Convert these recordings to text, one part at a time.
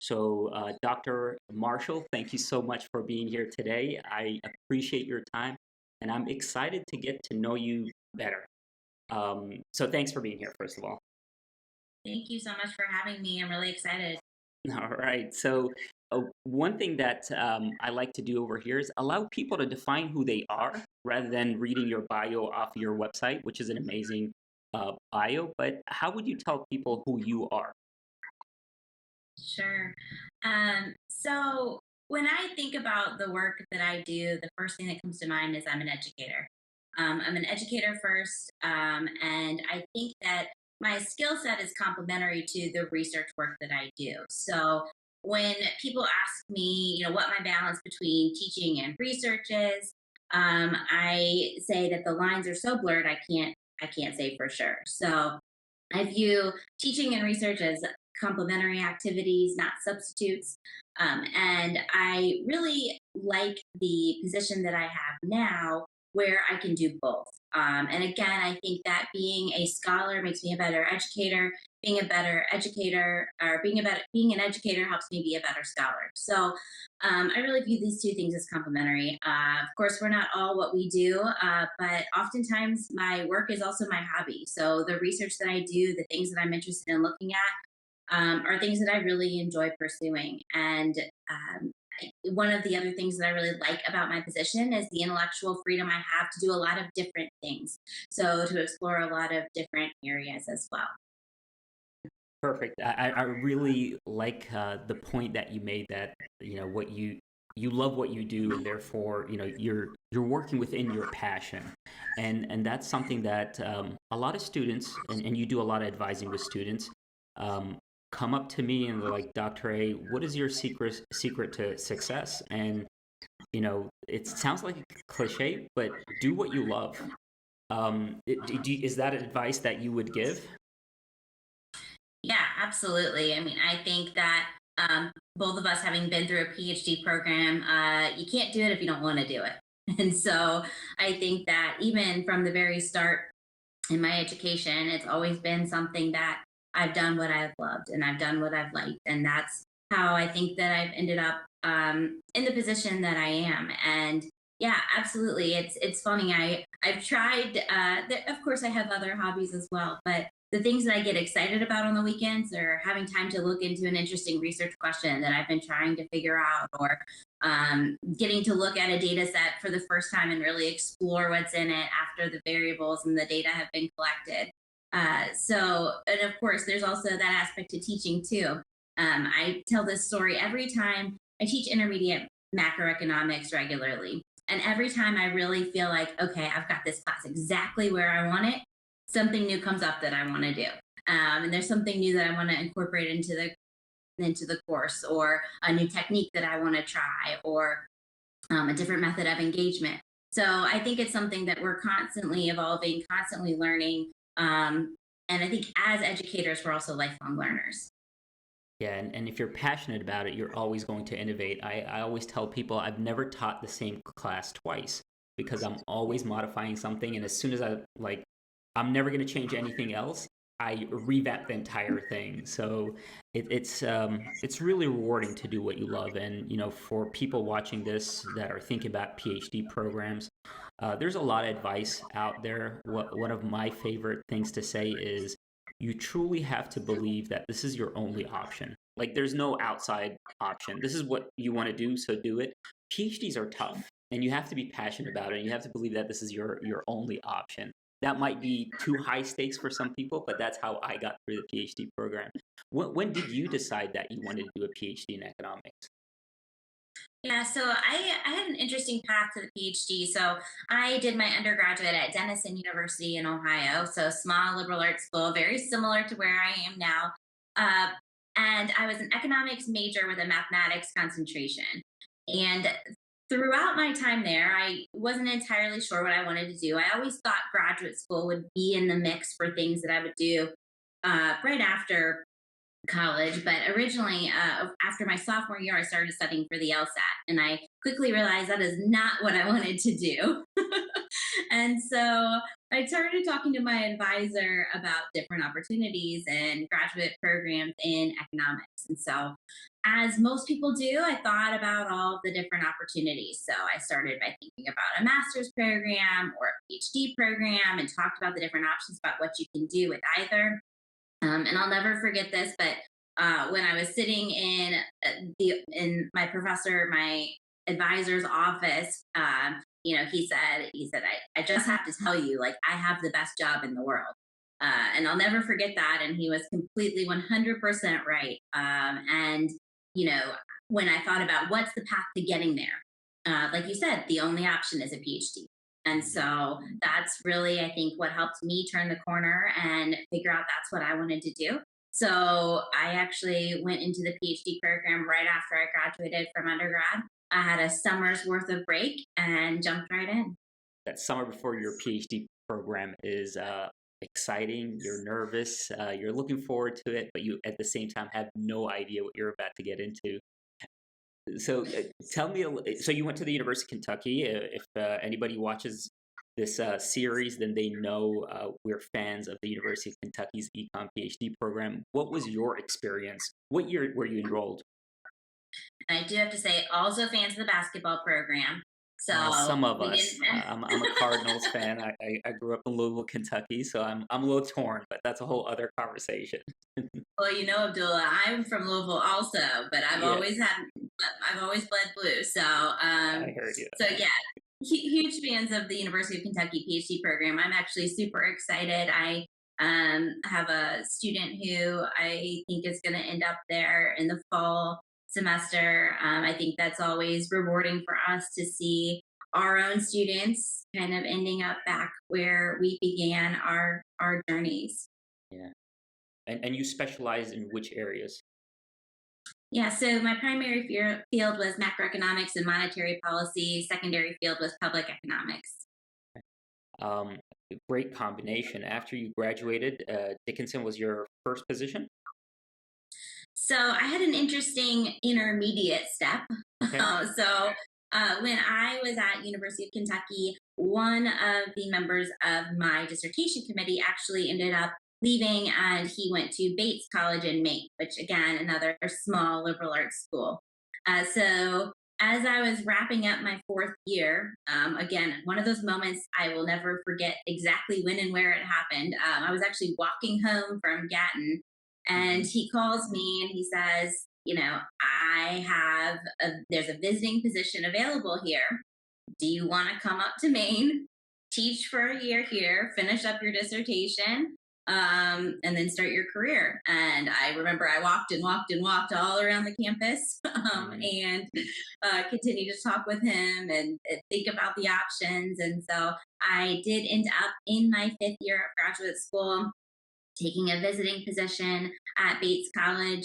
So, Dr. Marshall, thank you so much for being here today. I appreciate your time, and I'm excited to get to know you better. So, thanks for being here, first of all. Thank you so much for having me. I'm really excited. All right. So, one thing that I like to do over here is allow people to define who they are rather than reading your bio off your website, which is an amazing bio. But how would you tell people who you are? Sure. So when I think about the work that I do, the first thing that comes to mind is I'm an educator. I'm an educator first, and I think that my skill set is complementary to the research work that I do. So when people ask me, what my balance between teaching and research is, I say that the lines are so blurred I can't say for sure. So I view teaching and research as complementary activities, not substitutes. And I really like the position that I have now where I can do both. And again, I think that being a scholar makes me a better educator. Being a better educator, or being an educator, helps me be a better scholar. So I really view these two things as complementary. Of course, we're not all what we do, but oftentimes my work is also my hobby. So the research that I do, the things that I'm interested in looking at, are things that I really enjoy pursuing. And one of the other things that I really like about my position is the intellectual freedom I have to do a lot of different things. So to explore a lot of different areas as well. Perfect. I really like the point that you made that what you love what you do, and therefore you're working within your passion, and that's something that a lot of students, and you do a lot of advising with students, um, come up to me and they're like, Dr. A, what is your secret to success? And it sounds like a cliche, but do what you love. Is that advice that you would give? Yeah, absolutely. I mean, I think that both of us having been through a PhD program, you can't do it if you don't want to do it. And so I think that even from the very start in my education, it's always been something that I've done what I've loved and I've done what I've liked. And that's how I think that I've ended up in the position that I am. And yeah, absolutely. It's funny. I've tried. Of course, I have other hobbies as well, but the things that I get excited about on the weekends are having time to look into an interesting research question that I've been trying to figure out, or getting to look at a data set for the first time and really explore what's in it after the variables and the data have been collected. And of course, there's also that aspect to teaching too. I tell this story every time I teach intermediate macroeconomics regularly. And every time I really feel like, okay, I've got this class exactly where I want it, something new comes up that I want to do. And there's something new that I want to incorporate into the course, or a new technique that I want to try, or a different method of engagement. So I think it's something that we're constantly evolving, constantly learning. And I think as educators, we're also lifelong learners. Yeah, and if you're passionate about it, you're always going to innovate. I always tell people I've never taught the same class twice because I'm always modifying something. And as soon as I'm never going to change anything else. I revamp the entire thing. So it's really rewarding to do what you love. And for people watching this that are thinking about PhD programs, there's a lot of advice out there. One of my favorite things to say is you truly have to believe that this is your only option. Like there's no outside option. This is what you want to do, so do it. PhDs are tough, and you have to be passionate about it. And you have to believe that this is your only option. That might be too high stakes for some people, but that's how I got through the PhD program. When did you decide that you wanted to do a PhD in economics? Yeah, so I had an interesting path to the PhD. So I did my undergraduate at Denison University in Ohio, so small liberal arts school, very similar to where I am now. Uh, and I was an economics major with a mathematics concentration. And throughout my time there, I wasn't entirely sure what I wanted to do. I always thought graduate school would be in the mix for things that I would do right after college. But originally, after my sophomore year, I started studying for the LSAT, and I quickly realized that is not what I wanted to do. And so I started talking to my advisor about different opportunities and graduate programs in economics. And so, as most people do, I thought about all the different opportunities. So, I started by thinking about a master's program or a PhD program and talked about the different options about what you can do with either. And I'll never forget this, but when I was sitting in my advisor's office, he said, I just have to tell you, like, I have the best job in the world. And I'll never forget that. And he was completely 100% right. And, you know, when I thought about what's the path to getting there, like you said, the only option is a PhD. And so that's really, I think, what helped me turn the corner and figure out that's what I wanted to do. So I actually went into the PhD program right after I graduated from undergrad. I had a summer's worth of break and jumped right in. That summer before your PhD program is exciting. You're nervous. You're looking forward to it, but you at the same time have no idea what you're about to get into. So tell me, so you went to the University of Kentucky. If anybody watches this series, then they know we're fans of the University of Kentucky's Econ PhD program. What was your experience? What year were you enrolled? And I do have to say, also fans of the basketball program. Some So of we us. didn't. I'm a Cardinals fan. I grew up in Louisville, Kentucky, so I'm a little torn, but that's a whole other conversation. Well, Abdullah, I'm from Louisville also, but Yeah, I've always bled blue. So, I heard you. yeah, huge fans of the University of Kentucky PhD program. I'm actually super excited. I have a student who I think is going to end up there in the fall semester. I think that's always rewarding for us to see our own students kind of ending up back where we began our journeys. Yeah, and you specialize in which areas? Yeah, so my primary field was macroeconomics and monetary policy. Secondary field was public economics. Um, Great combination. After you graduated, Dickinson was your first position. So I had an interesting intermediate step. Okay. When I was at University of Kentucky, one of the members of my dissertation committee actually ended up leaving, and he went to Bates College in Maine, which again, another small liberal arts school. So as I was wrapping up my fourth year, again, one of those moments I will never forget exactly when and where it happened. I was actually walking home from Gatton, and Hmm. he calls me and he says, there's a visiting position available here. Do you want to come up to Maine, teach for a year here, finish up your dissertation, and then start your career? And I remember I walked and walked and walked all around the campus, Hmm. and continued to talk with him and think about the options. And so I did end up in my fifth year of graduate school taking a visiting position at Bates College,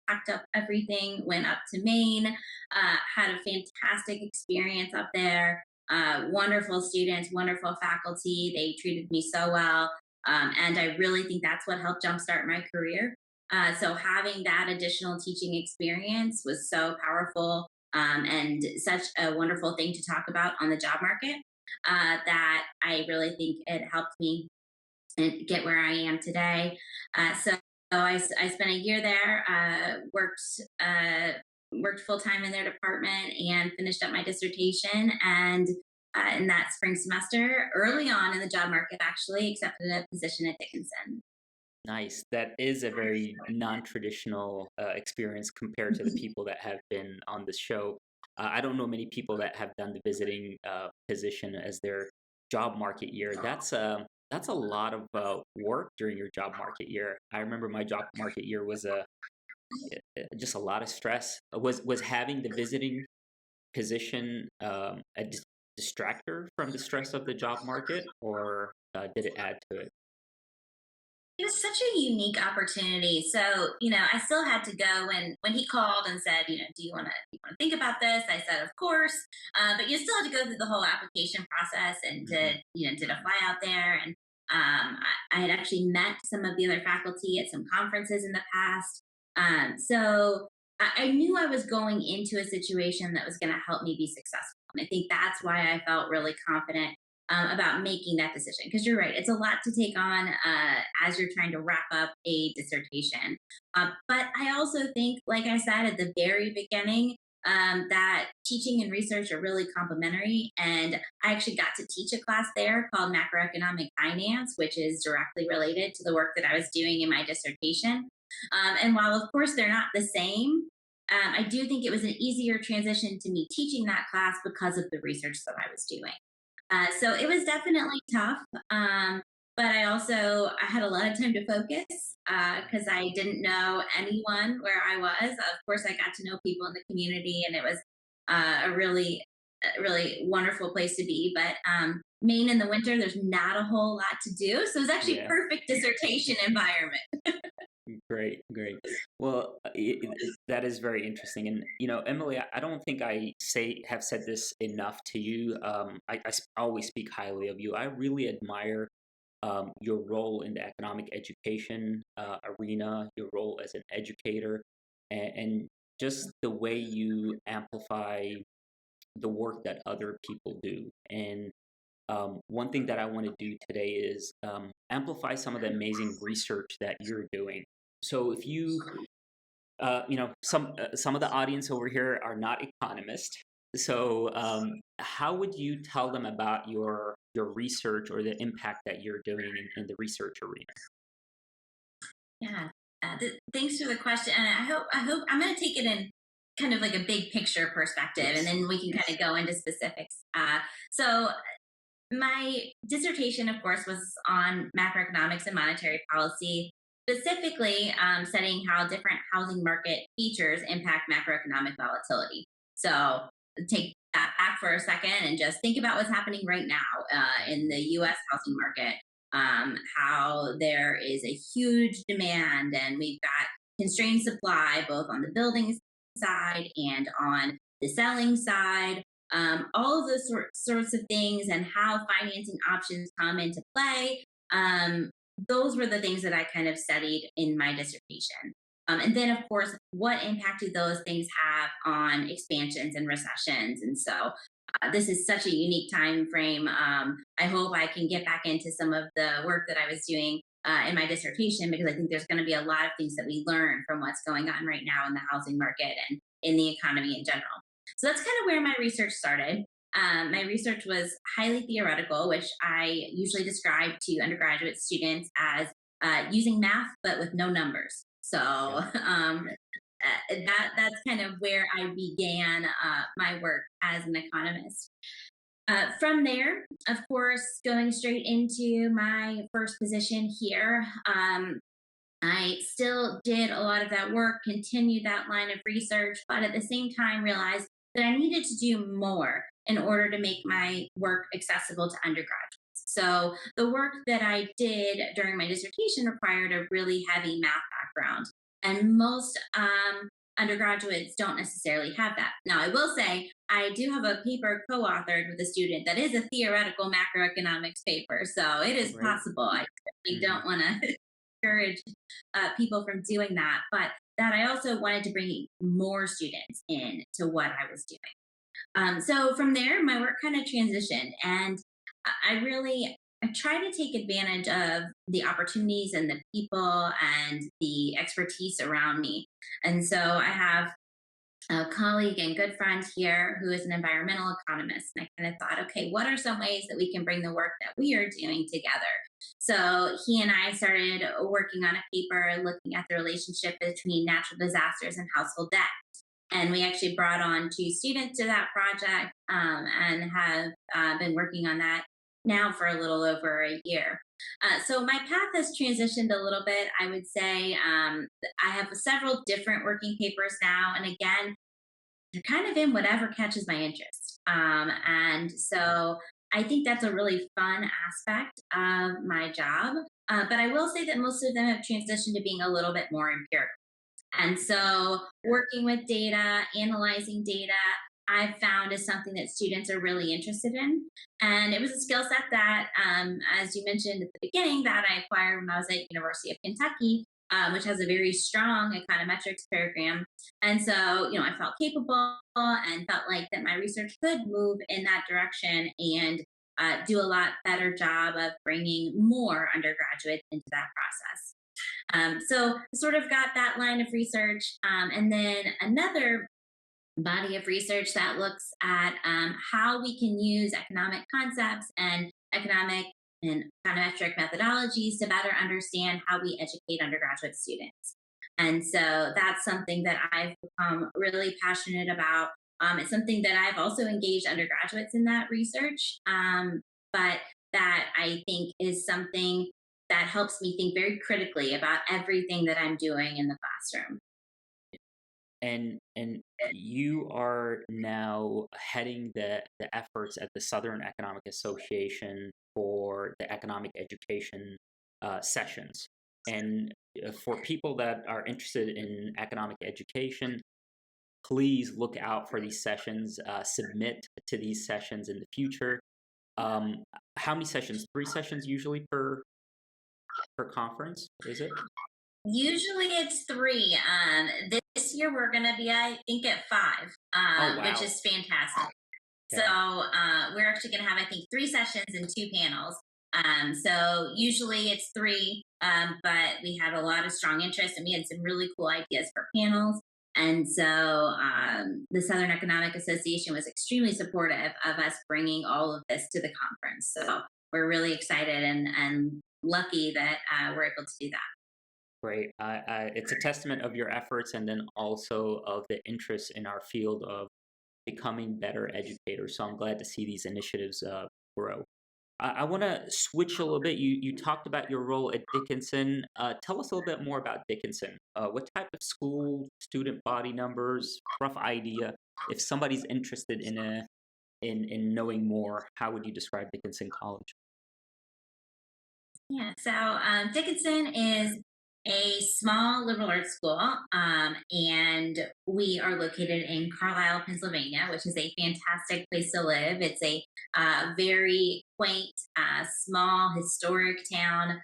packed up everything, went up to Maine, had a fantastic experience up there. Wonderful students, wonderful faculty. They treated me so well. And I really think that's what helped jumpstart my career. So having that additional teaching experience was so powerful, and such a wonderful thing to talk about on the job market, that I really think it helped me and get where I am today. So I spent a year there, worked full time in their department, and finished up my dissertation. And in that spring semester, early on in the job market, actually accepted a position at Dickinson. Nice. That is a very non-traditional experience compared to the people that have been on this show. I don't know many people that have done the visiting position as their job market year. That's a lot of work during your job market year. I remember my job market year was just a lot of stress. Was having the visiting position a distractor from the stress of the job market, or did it add to it? It was such a unique opportunity. So, I still had to go when he called and said, do you want to think about this? I said, of course. But you still had to go through the whole application process and Hmm. did a fly out there. And I had actually met some of the other faculty at some conferences in the past. So I knew I was going into a situation that was going to help me be successful. And I think that's why I felt really confident. about making that decision. Because you're right, it's a lot to take on as you're trying to wrap up a dissertation. But I also think, like I said at the very beginning, that teaching and research are really complementary. And I actually got to teach a class there called Macroeconomic Finance, which is directly related to the work that I was doing in my dissertation. And while, of course, they're not the same, I do think it was an easier transition to me teaching that class because of the research that I was doing. So it was definitely tough. But I had a lot of time to focus because I didn't know anyone where I was. Of course, I got to know people in the community, and it was a really wonderful place to be. But Maine in the winter, there's not a whole lot to do. So it was actually Yeah. perfect dissertation environment. Great, great. Well, that is very interesting. And Emily, I don't think I have said this enough to you. I always speak highly of you. I really admire your role in the economic education arena, your role as an educator, and just the way you amplify the work that other people do. And one thing that I want to do today is amplify some of the amazing research that you're doing. So if you, some of the audience over here are not economists. So how would you tell them about your research or the impact that you're doing in the research arena? Yeah. Thanks for the question. And I hope I'm going to take it in kind of like a big picture perspective, and Yes. then we can kind of go into specifics. So my dissertation, of course, was on macroeconomics and monetary policy, specifically studying how different housing market features impact macroeconomic volatility. So take that back for a second and just think about what's happening right now in the US housing market. How there is a huge demand, and we've got constrained supply both on the building side and on the selling side. All of those sorts of things, and how financing options come into play. Those were the things that I kind of studied in my dissertation. And then, of course, what impact do those things have on expansions and recessions? And so, this is such a unique time frame. I hope I can get back into some of the work that I was doing in my dissertation, because I think there's going to be a lot of things that we learn from what's going on right now in the housing market and in the economy in general. So that's kind of where my research started. My research was highly theoretical, which I usually describe to undergraduate students as using math but with no numbers. So that's kind of where I began my work as an economist. From there, of course, going straight into my first position here, I still did a lot of that work, continued that line of research, but at the same time realized that I needed to do more in order to make my work accessible to undergraduates. So the work that I did during my dissertation required a really heavy math background, and most undergraduates don't necessarily have that. Now, I will say I do have a paper co-authored with a student that is a theoretical macroeconomics paper, so it is Right. possible. I certainly don't want to discourage people from doing that, but that I also wanted to bring more students in to what I was doing. So from there, my work kind of transitioned, and I try to take advantage of the opportunities and the people and the expertise around me. And so I have a colleague and good friend here who is an environmental economist. And I kind of thought, okay, what are some ways that we can bring the work that we are doing together? So he and I started working on a paper looking at the relationship between natural disasters and household debt. And we actually brought on 2 students to that project and have been working on that now for a little over a year. So my path has transitioned a little bit. I would say I have several different working papers now. And again, they're kind of in whatever catches my interest. And so I think that's a really fun aspect of my job. But I will say that most of them have transitioned to being a little bit more empirical. And so working with data, analyzing data, I've found is something that students are really interested in. And it was a skill set that, as you mentioned at the beginning, that I acquired when I was at University of Kentucky, which has a very strong econometrics program. And so, I felt capable and felt like that my research could move in that direction. And do a lot better job of bringing more undergraduates into that process. So sort of got that line of research. And then another body of research that looks at how we can use economic concepts and economic and econometric methodologies to better understand how we educate undergraduate students. And so that's something that I've become really passionate about. It's something that I've also engaged undergraduates in that research, but that I think is something that helps me think very critically about everything that I'm doing in the classroom. And you are now heading the efforts at the Southern Economic Association for the economic education sessions. And for people that are interested in economic education, please look out for these sessions. Submit to these sessions in the future. How many sessions? 3 sessions usually per conference, is it? Usually it's three. This year we're going to be, I think, at five, Oh which wow. is fantastic. So Okay. we're actually going to have, I think, 3 sessions and 2 panels. So usually it's three, but we had a lot of strong interest and we had some really cool ideas for panels. And so the Southern Economic Association was extremely supportive of us bringing all of this to the conference. So we're really excited and lucky that we're able to do that. Great. It's a testament of your efforts and then also of the interest in our field of becoming better educators. So I'm glad to see these initiatives grow. I want to switch a little bit. You talked about your role at Dickinson. Tell us a little bit more about Dickinson. What type of school, student body numbers, rough idea? If somebody's interested in knowing more, how would you describe Dickinson College? Yeah, so Dickinson is a small liberal arts school, and we are located in Carlisle, Pennsylvania, which is a fantastic place to live. It's a very quaint, small, historic town,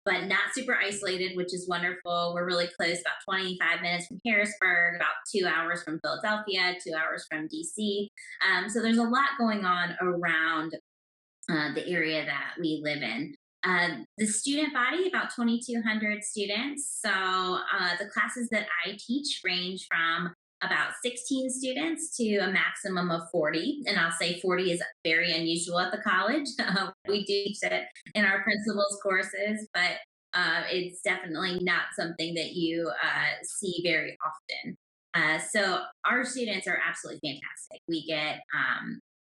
but not super isolated, which is wonderful. We're really close, about 25 minutes from Harrisburg, about 2 hours from Philadelphia, 2 hours from DC. So there's a lot going on around the area that we live in. The student body, about 2,200 students. So the classes that I teach range from about 16 students to a maximum of 40. And I'll say 40 is very unusual at the college. We do teach it in our principles courses, but it's definitely not something that you see very often. So our students are absolutely fantastic. We get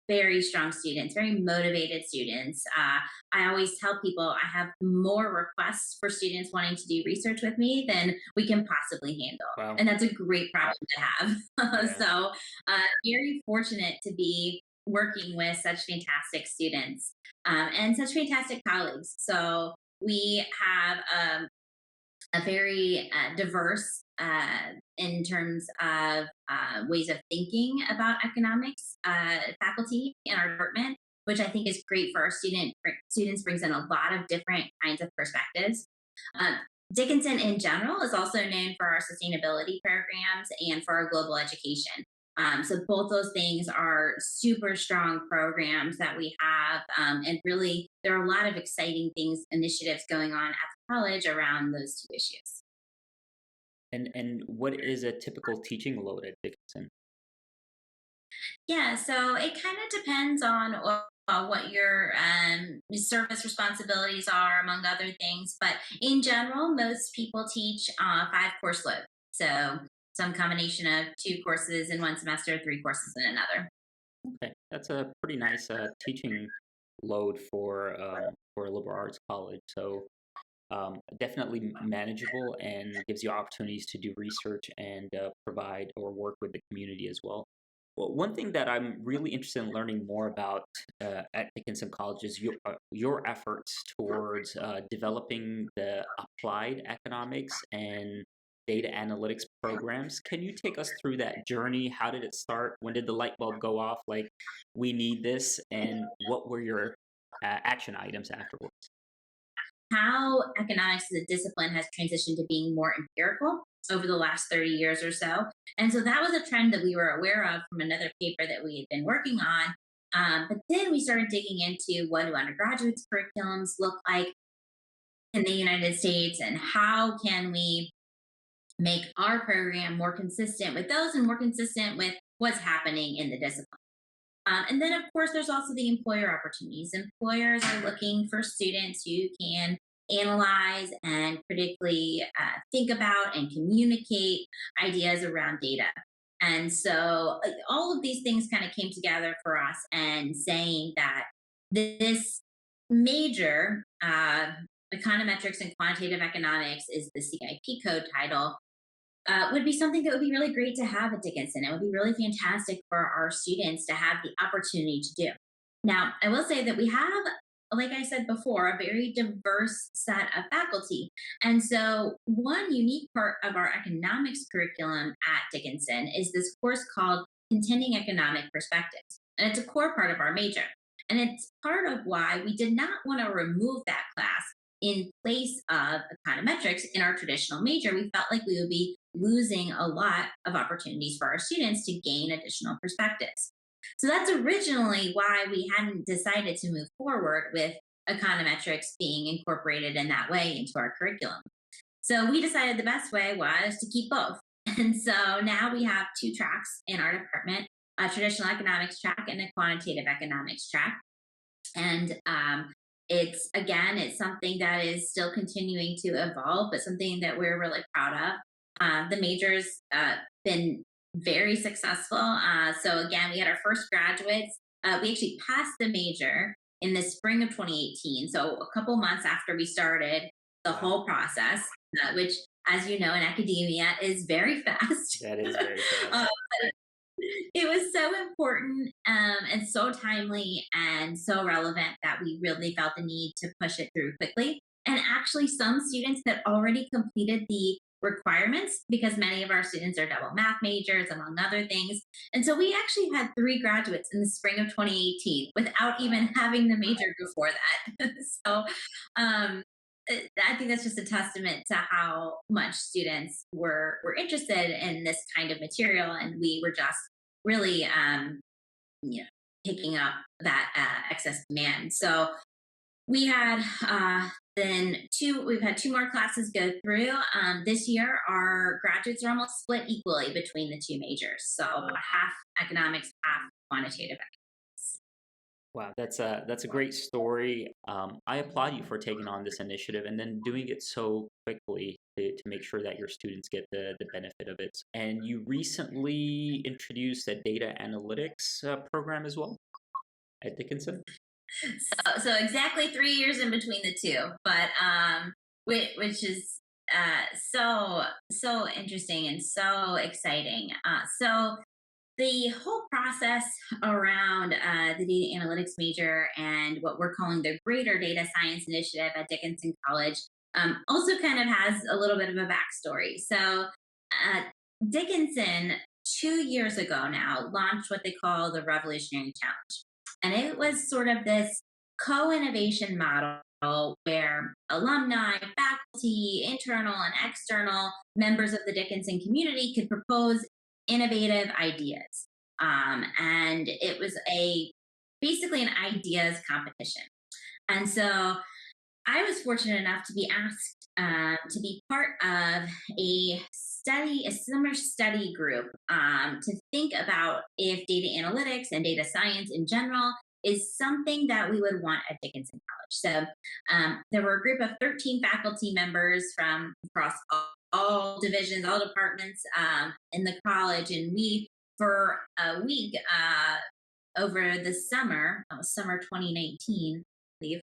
very strong students, very motivated students. I always tell people I have more requests for students wanting to do research with me than we can possibly handle. Wow. And that's a great problem to have. Yeah. So, very fortunate to be working with such fantastic students and such fantastic colleagues. So, we have a very diverse in terms of ways of thinking about economics faculty in our department, which I think is great for our students. Brings in a lot of different kinds of perspectives. Uh, Dickinson in general is also known for our sustainability programs and for our global education. So both those things are super strong programs that we have, and really there are a lot of exciting things, initiatives going on at the college around those two issues. And what is a typical teaching load at Dickinson? Yeah, so it kind of depends on what your service responsibilities are, among other things. But in general, most people teach 5 course load. So some combination of 2 courses in one semester, 3 courses in another. Okay, that's a pretty nice teaching load for a liberal arts college. So definitely manageable and gives you opportunities to do research and provide or work with the community as well. Well, one thing that I'm really interested in learning more about at Dickinson College is your efforts towards developing the applied economics and data analytics programs. Can you take us through that journey? How did it start? When did the light bulb go off? Like, we need this, and what were your action items afterwards? How economics as a discipline has transitioned to being more empirical over the last 30 years or so. And so that was a trend that we were aware of from another paper that we had been working on. But then we started digging into what do undergraduate curriculums look like in the United States, and how can we make our program more consistent with those and more consistent with what's happening in the discipline. And then, of course, there's also the employer opportunities. Employers are looking for students who can analyze and critically think about and communicate ideas around data. And so all of these things kind of came together for us, and saying that this major, Econometrics and Quantitative Economics is the CIP code title, would be something that would be really great to have at Dickinson. It would be really fantastic for our students to have the opportunity to do. Now, I will say that we have, like I said before, a very diverse set of faculty. And so, one unique part of our economics curriculum at Dickinson is this course called Contending Economic Perspectives. And it's a core part of our major. And it's part of why we did not want to remove that class in place of econometrics in our traditional major. We felt like we would be losing a lot of opportunities for our students to gain additional perspectives. So that's originally why we hadn't decided to move forward with econometrics being incorporated in that way into our curriculum. So we decided the best way was to keep both. And so now we have two tracks in our department, a traditional economics track and a quantitative economics track. And it's something that is still continuing to evolve, but something that we're really proud of. The major's been very successful. So again, we had our first graduates. We actually passed the major in the spring of 2018. So a couple months after we started the whole process, which, as you know, in academia is very fast. That is very fast. It was so important and so timely and so relevant that we really felt the need to push it through quickly. And actually, some students that already completed the requirements, because many of our students are double math majors, among other things. And so we actually had 3 graduates in the spring of 2018 without even having the major before that. So I think that's just a testament to how much students were interested in this kind of material, and we were just really picking up that excess demand. So we had we've had 2 more classes go through. This year, our graduates are almost split equally between the 2 majors. So half economics, half quantitative economics. Wow, that's a great story. I applaud you for taking on this initiative and then doing it so quickly to make sure that your students get the benefit of it. And you recently introduced a data analytics program as well at Dickinson. So exactly 3 years in between the 2, but which is so interesting and so exciting. So the whole process around the data analytics major and what we're calling the Greater Data Science Initiative at Dickinson College also kind of has a little bit of a backstory. So Dickinson, 2 years ago now, launched what they call the Revolutionary Challenge. And it was sort of this co-innovation model where alumni, faculty, internal and external members of the Dickinson community could propose innovative ideas. And it was basically an ideas competition. And so I was fortunate enough to be asked to be part of a summer study group to think about if data analytics and data science in general is something that we would want at Dickinson College. So there were a group of 13 faculty members from across all divisions, all departments in the college, and we, for a week over the summer, summer 2019, I believe,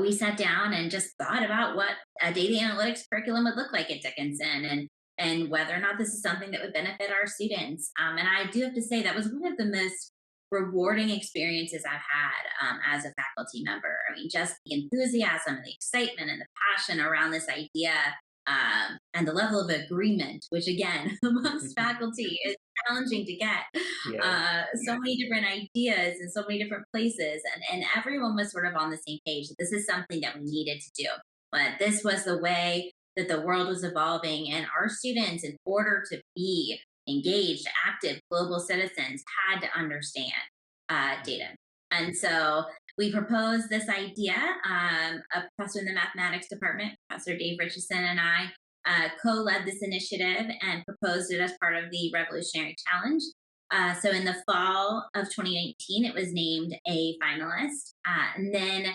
we sat down and just thought about what a data analytics curriculum would look like at Dickinson, and whether or not this is something that would benefit our students. And I do have to say that was one of the most rewarding experiences I've had as a faculty member. I mean, just the enthusiasm and the excitement and the passion around this idea, and the level of agreement, which again, amongst faculty is challenging to get. Yeah. So many different ideas in so many different places, and everyone was sort of on the same page. This is something that we needed to do. But this was the way that the world was evolving, and our students, in order to be engaged, active global citizens, had to understand data. And so we proposed this idea. A professor in the mathematics department, Professor Dave Richardson, and I co-led this initiative and proposed it as part of the Revolutionary Challenge. So in the fall of 2019, it was named a finalist. And then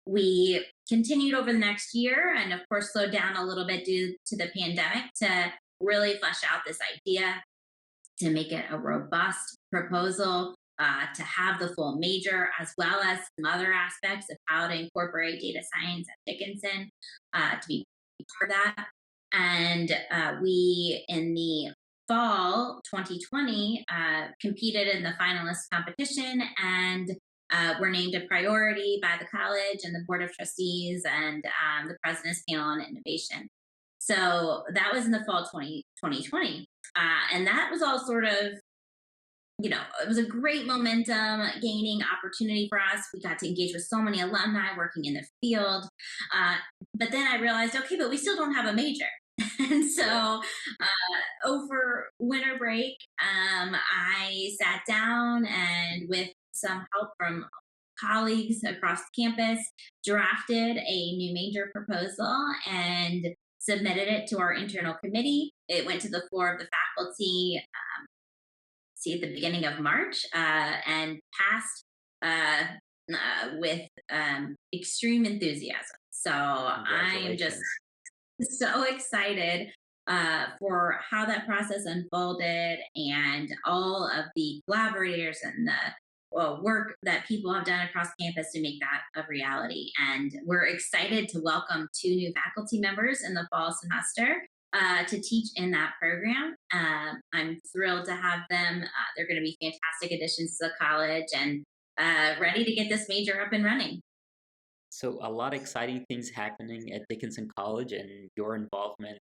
we continued over the next year and, of course, slowed down a little bit due to the pandemic to really flesh out this idea, to make it a robust proposal, to have the full major, as well as some other aspects of how to incorporate data science at Dickinson to be part of that. And we, in the fall 2020, competed in the finalist competition and were named a priority by the college and the board of trustees and the president's panel on innovation. So that was in the fall 2020. And that was all sort of, it was a great momentum gaining opportunity for us. We got to engage with so many alumni working in the field. But then I realized, okay, but we still don't have a major. And so over winter break, I sat down and, with some help from colleagues across the campus, drafted a new major proposal and submitted it to our internal committee. It went to the floor of the faculty at the beginning of March and passed with extreme enthusiasm. So I'm just so excited for how that process unfolded and all of the collaborators and the work that people have done across campus to make that a reality. And we're excited to welcome 2 new faculty members in the fall semester to teach in that program. I'm thrilled to have them. They're going to be fantastic additions to the college and ready to get this major up and running. So a lot of exciting things happening at Dickinson College, and your involvement.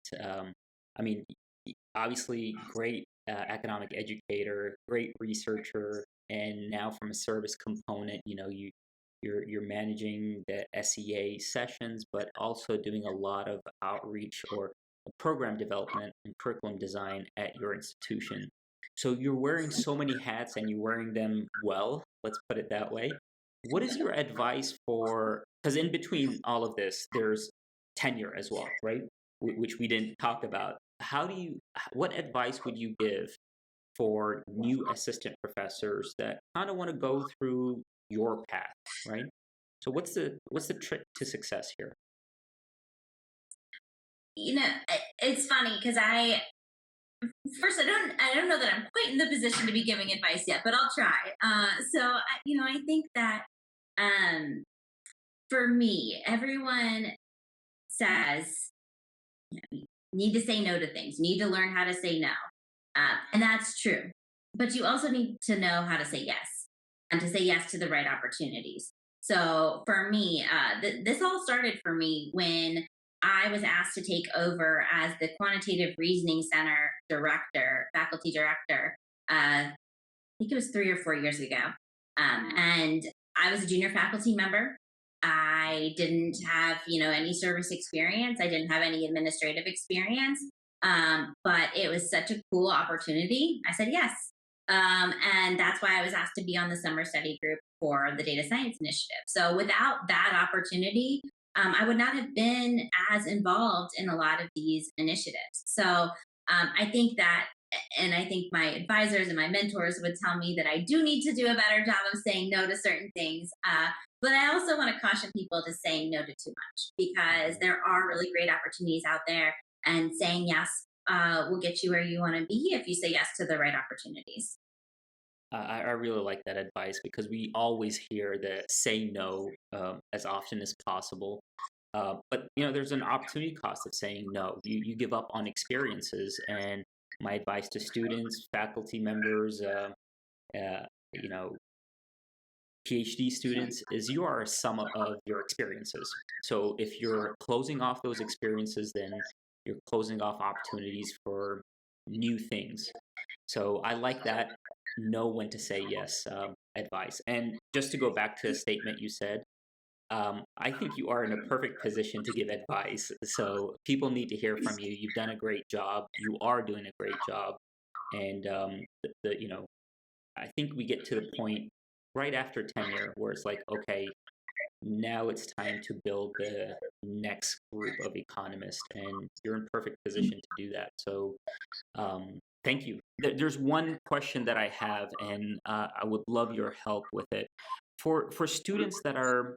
Obviously, great economic educator, great researcher, and now from a service component, you're managing the SEA sessions, but also doing a lot of outreach or program development and curriculum design at your institution. So you're wearing so many hats, and you're wearing them well. Let's put it that way. What is your advice for, because in between all of this, there's tenure as well, right? Which we didn't talk about. What advice would you give for new assistant professors that kind of want to go through your path, right? So what's the trick to success here? It's funny because I don't know that I'm quite in the position to be giving advice yet, but I'll try. I think that for me, everyone says you need to say no to things. You need to learn how to say no. And that's true. But you also need to know how to say yes, and to say yes to the right opportunities. So for me, this all started for me when I was asked to take over as the Quantitative Reasoning Center director, faculty director. I think it was 3 or 4 years ago. And I was a junior faculty member. I didn't have, any service experience. I didn't have any administrative experience. But it was such a cool opportunity. I said yes. And that's why I was asked to be on the summer study group for the data science initiative. So without that opportunity, I would not have been as involved in a lot of these initiatives. So I think that, and I think my advisors and my mentors would tell me that I do need to do a better job of saying no to certain things. But I also want to caution people to saying no to too much, because there are really great opportunities out there, and saying yes will get you where you want to be if you say yes to the right opportunities. I really like that advice, because we always hear the say no as often as possible. But there's an opportunity cost of saying no. You give up on experiences, and my advice to students, faculty members, PhD students is you are a sum of your experiences. So if you're closing off those experiences, then you're closing off opportunities for new things. So I like that know when to say yes advice. And just to go back to a statement you said, I think you are in a perfect position to give advice. So people need to hear from you. You've done a great job. You are doing a great job. And I think we get to the point right after tenure, where it's like, okay, now it's time to build the next group of economists, and you're in perfect position to do that. So thank you. There's one question that I have, and I would love your help with it. For students that are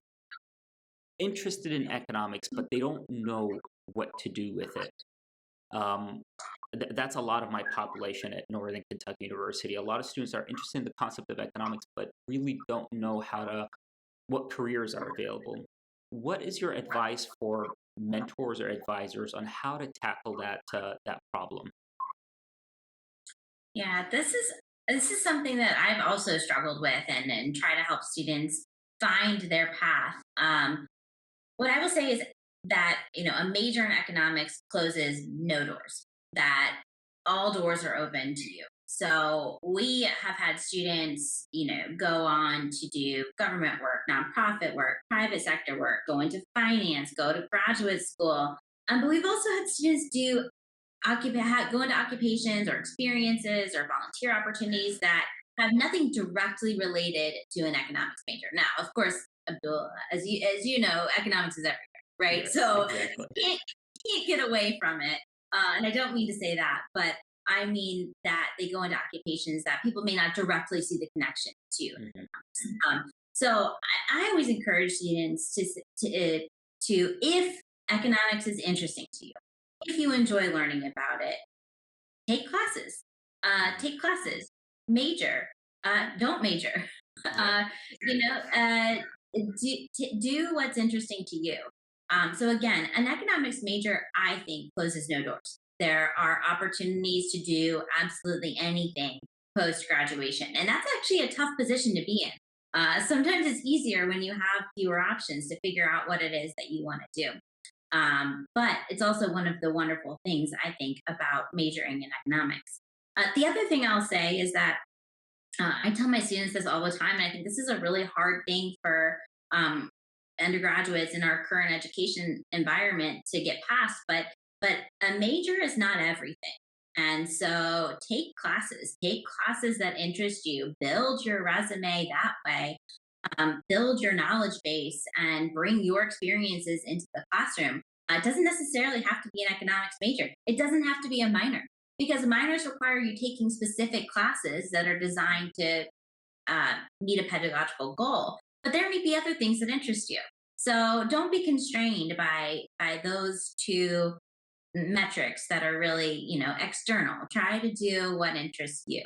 interested in economics, but they don't know what to do with it. Um, that's a lot of my population at Northern Kentucky University. A lot of students are interested in the concept of economics, but really don't know what careers are available. What is your advice for mentors or advisors on how to tackle that problem? Yeah, this is something that I've also struggled with, and try to help students find their path. What I will say is that, a major in economics closes no doors, that all doors are open to you. So we have had students, go on to do government work, nonprofit work, private sector work, go into finance, go to graduate school. But we've also had students go into occupations or experiences or volunteer opportunities that have nothing directly related to an economics major. Now, of course, Abdul, as you know, economics is everywhere, right? Yes, So exactly. you can't get away from it. And I don't mean to say that, but I mean that they go into occupations that people may not directly see the connection to. Hmm. So I always encourage students to if economics is interesting to you, if you enjoy learning about it, take classes. Take classes. Major. Don't major. Yeah. Uh, you know, uh, do what's interesting to you. So again, an economics major, I think, closes no doors. There are opportunities to do absolutely anything post graduation, and that's actually a tough position to be in. Sometimes it's easier when you have fewer options to figure out what it is that you want to do. But it's also one of the wonderful things I think about majoring in economics. The other thing I'll say is that I tell my students this all the time, and I think this is a really hard thing for undergraduates in our current education environment to get past. But a major is not everything, and so take classes that interest you, build your resume that way, build your knowledge base, and bring your experiences into the classroom. It doesn't necessarily have to be an economics major. It doesn't have to be a minor, because minors require you taking specific classes that are designed to meet a pedagogical goal. But there may be other things that interest you. So don't be constrained by those two metrics that are really, external. Try to do what interests you.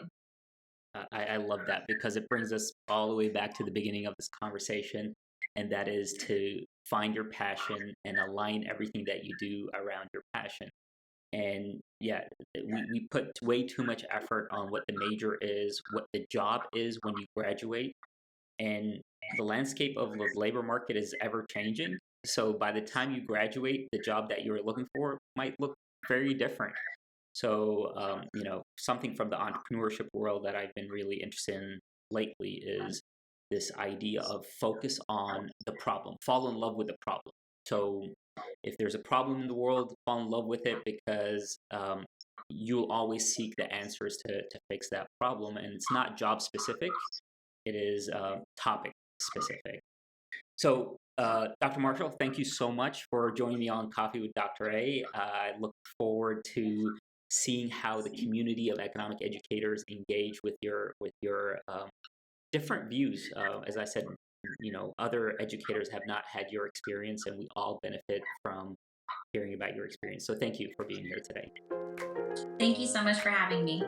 I love that because it brings us all the way back to the beginning of this conversation, and that is to find your passion and align everything that you do around your passion. And yeah, we put way too much effort on what the major is, what the job is when you graduate, and the landscape of the labor market is ever changing. So by the time you graduate, the job that you were looking for might look very different. So, something from the entrepreneurship world that I've been really interested in lately is this idea of focus on the problem, fall in love with the problem. So, if there's a problem in the world, fall in love with it because you'll always seek the answers to fix that problem. And it's not job specific, it is topic specific. So, Dr. Marshall, thank you so much for joining me on Coffee with Dr. A. I look forward to seeing how the community of economic educators engage with your different views. As I said, other educators have not had your experience, and we all benefit from hearing about your experience. So, thank you for being here today. Thank you so much for having me.